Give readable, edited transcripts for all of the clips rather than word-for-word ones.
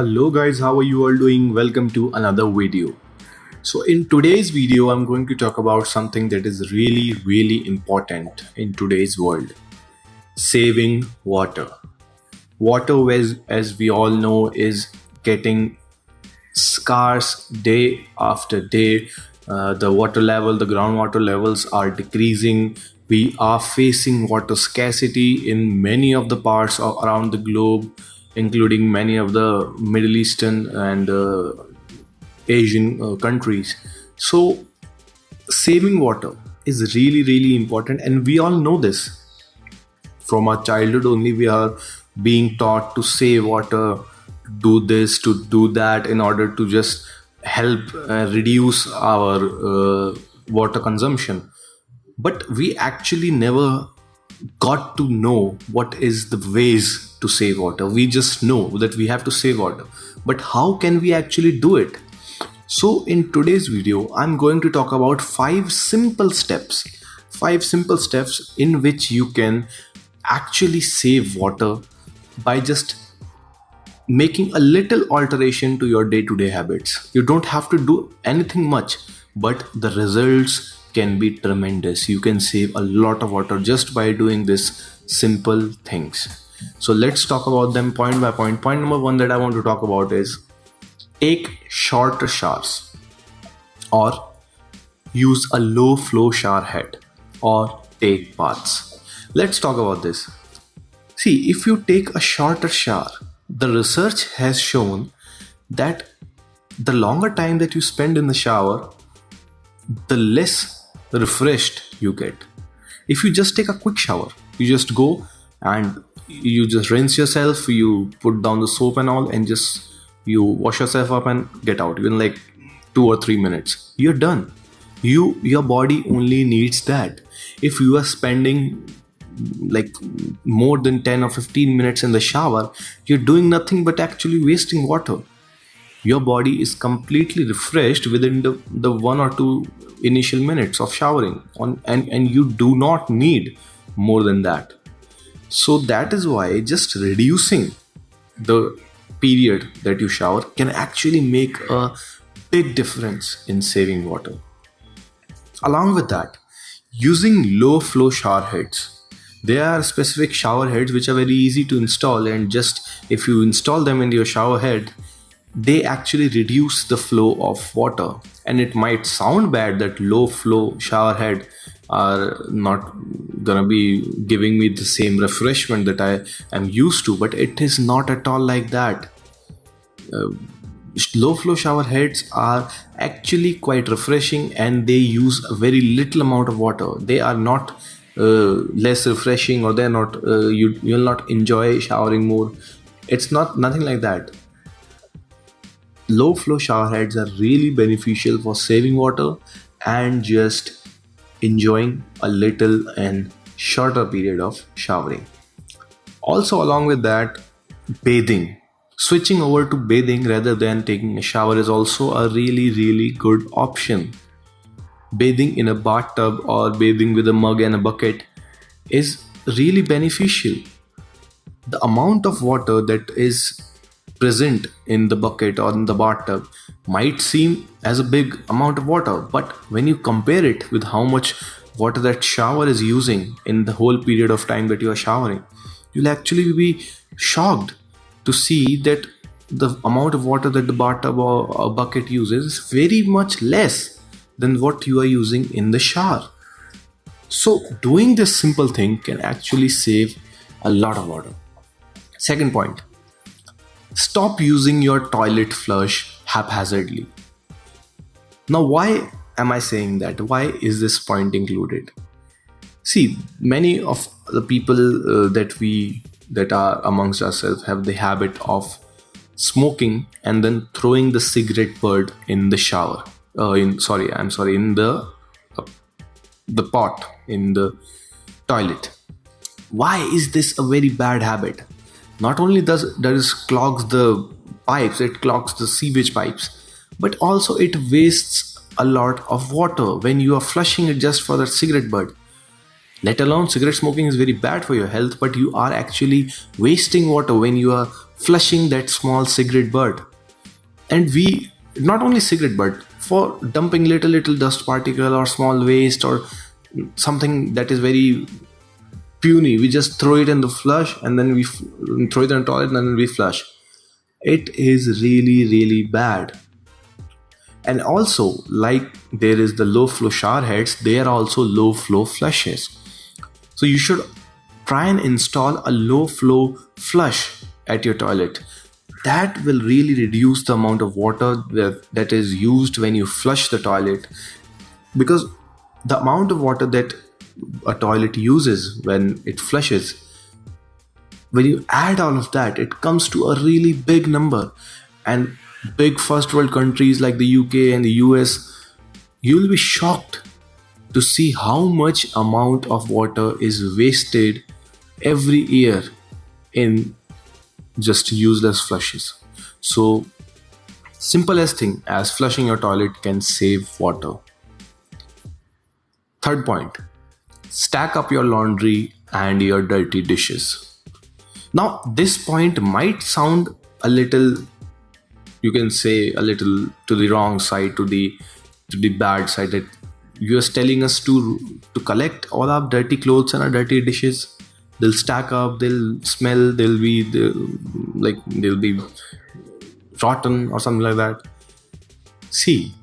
Hello guys, how are you all doing? Welcome to another video. So in today's video, I'm going to talk about something that is really important in today's world. Saving water. Water, as we all know, is getting scarce day after day. The water level, the groundwater levels are decreasing. We are facing water scarcity in many of the parts around the globe, including many of the Middle Eastern and Asian countries. So, saving water is really important, and we all know this. From our childhood only, we are being taught to save water, to do this, to do that, in order to just help reduce our water consumption. But we actually never got to know what is the ways to save water. We just know that we have to save water, but how can we actually do it? So in today's video, I'm going to talk about five simple steps in which you can actually save water by just making a little alteration to your day-to-day habits. You don't have to do anything much, but the results can be tremendous. You can save a lot of water just by doing this simple things. So let's talk about them point by point. Point number one that I want to talk about is take shorter showers, or use a low flow shower head, or take baths. Let's talk about this. See, if you take a shorter shower, the research has shown that the longer time that you spend in the shower, the less refreshed you get. If you just take a quick shower, you just go and you just rinse yourself, you put down the soap and all, and just you wash yourself up and get out in like 2 or 3 minutes. You're done. Your body only needs that. If you are spending like more than 10 or 15 minutes in the shower, you're doing nothing but actually wasting water. Your body is completely refreshed within the 1 or 2 initial minutes of showering and you do not need more than that. So that is why just reducing the period that you shower can actually make a big difference in saving water. Along with that, using low flow shower heads. There are specific shower heads which are very easy to install, and just if you install them into your shower head, they actually reduce the flow of water. And it might sound bad that low flow shower head are not gonna be giving me the same refreshment that I am used to, but it is not at all like that. Low flow shower heads are actually quite refreshing, and they use a very little amount of water. They are not less refreshing, or they're not you'll not enjoy showering more. It's nothing like that. Low flow shower heads are really beneficial for saving water and just enjoying a little and shorter period of showering. Also, along with that, bathing. Switching over to bathing rather than taking a shower is also a really good option. Bathing in a bathtub or bathing with a mug and a bucket is really beneficial. The amount of water that is present in the bucket or in the bathtub might seem as a big amount of water, but when you compare it with how much water that shower is using in the whole period of time that you are showering, you'll actually be shocked to see that the amount of water that the bathtub or a bucket uses is very much less than what you are using in the shower. So doing this simple thing can actually save a lot of water. Second point, stop using your toilet flush haphazardly. Now, why am I saying that? Why is this point included? See, many of the people that are amongst ourselves have the habit of smoking and then throwing the cigarette butt in the shower. In the pot in the toilet. Why is this a very bad habit? Not only does it clogs the pipes, it clogs the sewage pipes, but also it wastes a lot of water when you are flushing it just for that cigarette butt. Let alone cigarette smoking is very bad for your health, but you are actually wasting water when you are flushing that small cigarette butt. And we, not only cigarette butt, for dumping little dust particle or small waste or something that is very puny, we just throw it in the flush, and then we throw it in the toilet, and then we flush. It is really bad. And also, like there is the low flow shower heads, there are also low flow flushes. So you should try and install a low flow flush at your toilet. That will really reduce the amount of water that is used when you flush the toilet, because the amount of water that a toilet uses when it flushes, when you add all of that, it comes to a really big number. And big first world countries like the UK and the US, you'll be shocked to see how much amount of water is wasted every year in just useless flushes. So simplest thing as flushing your toilet can save water. Third point, stack up your laundry and your dirty dishes. Now this point might sound a little, you can say a little to the wrong side, to the bad side, that you are telling us to collect all our dirty clothes and our dirty dishes. They'll stack up, they'll smell, they'll be rotten or something like that. See,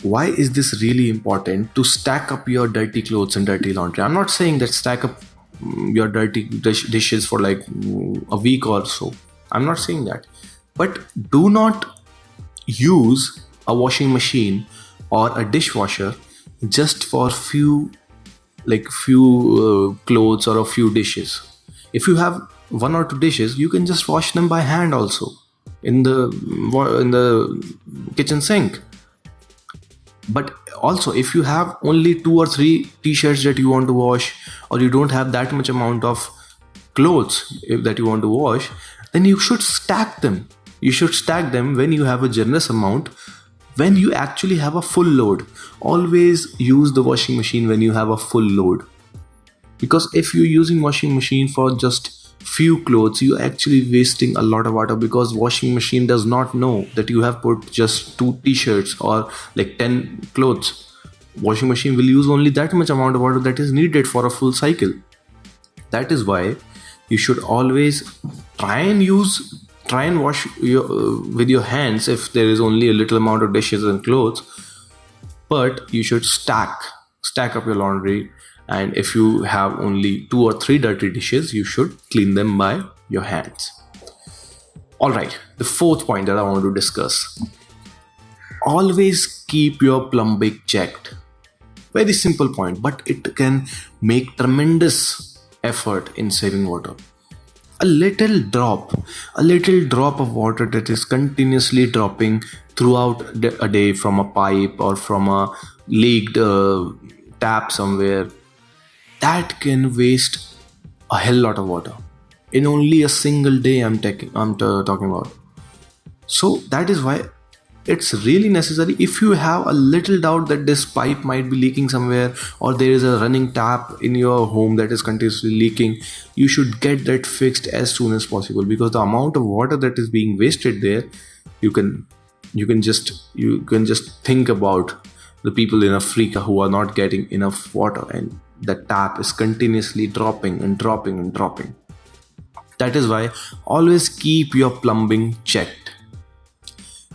why is this really important to stack up your dirty clothes and dirty laundry? I'm not saying that stack up your dirty dishes for like a week or so. I'm not saying that. But do not use a washing machine or a dishwasher just for few clothes or a few dishes. If you have one or two dishes, you can just wash them by hand also in the kitchen sink. But also, if you have only 2 or 3 t-shirts that you want to wash, or you don't have that much amount of clothes that you want to wash, then you should stack them. You should stack them when you have a generous amount, when you actually have a full load. Always use the washing machine when you have a full load. Because if you're using washing machine for just few clothes, you're actually wasting a lot of water, because washing machine does not know that you have put just 2 t-shirts or like 10 clothes. Washing machine will use only that much amount of water that is needed for a full cycle. That is why you should always try and wash with your hands if there is only a little amount of dishes and clothes. But you should stack up your laundry, and if you have only 2 or 3 dirty dishes, you should clean them by your hands. Alright, the fourth point that I want to discuss. Always keep your plumbing checked. Very simple point, but it can make tremendous effort in saving water. A little drop of water that is continuously dropping throughout a day from a pipe or from a leaked tap somewhere, that can waste a hell lot of water in only a single day. I'm talking about. So that is why it's really necessary. If you have a little doubt that this pipe might be leaking somewhere, or there is a running tap in your home that is continuously leaking, you should get that fixed as soon as possible, because the amount of water that is being wasted there, you can just think about the people in Africa who are not getting enough water, and the tap is continuously dropping. That is why always keep your plumbing checked.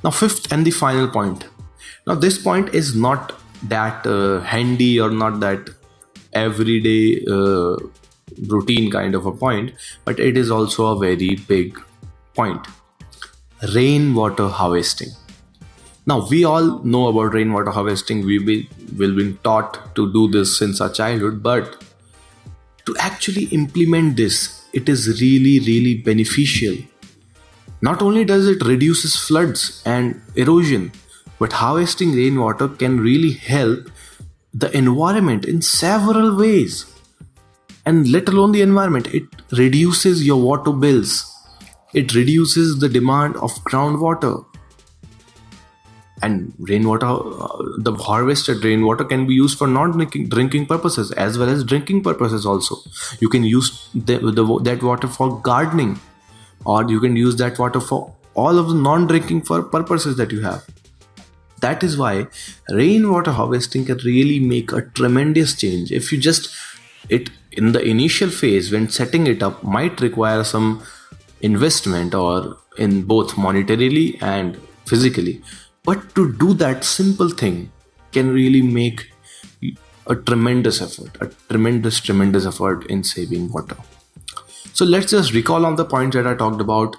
Now, fifth and the final point. Now, this point is not that handy or not that everyday routine kind of a point, but it is also a very big point. Rainwater harvesting. Now, we all know about rainwater harvesting. We've been taught to do this since our childhood, but to actually implement this, it is really beneficial. Not only does it reduces floods and erosion, but harvesting rainwater can really help the environment in several ways. And let alone the environment, it reduces your water bills. It reduces the demand of groundwater. And rainwater, the harvested rainwater can be used for non-drinking purposes as well as drinking purposes also. You can use that water for gardening. or you can use that water for all of the non-drinking purposes that you have. That is why rainwater harvesting can really make a tremendous change. If you just it in the initial phase when setting it up might require some investment or in both monetarily and physically, but to do that simple thing can really make a tremendous effort in saving water. So let's just recall on the points that I talked about.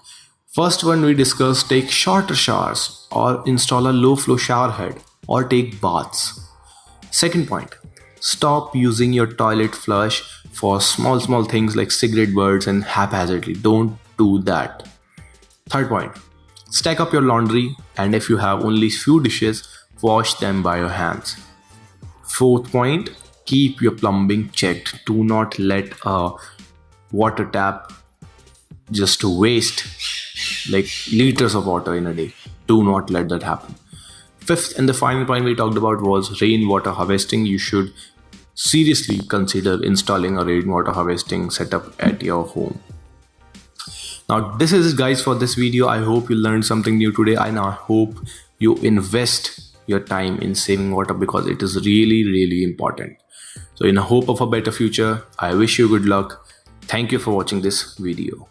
First one we discussed, take shorter showers or install a low flow shower head or take baths. Second point, stop using your toilet flush for small things like cigarette butts and haphazardly. Don't do that. Third point, stack up your laundry, and if you have only few dishes, wash them by your hands. Fourth point, keep your plumbing checked. Do not let a water tap just to waste like liters of water in a day. Do not let that happen. Fifth and the final point we talked about was rainwater harvesting. You should seriously consider installing a rainwater harvesting setup at your home. Now this is guys for this video. I hope you learned something new today, and I hope you invest your time in saving water because it is really important. So in a hope of a better future, I wish you good luck. Thank you for watching this video.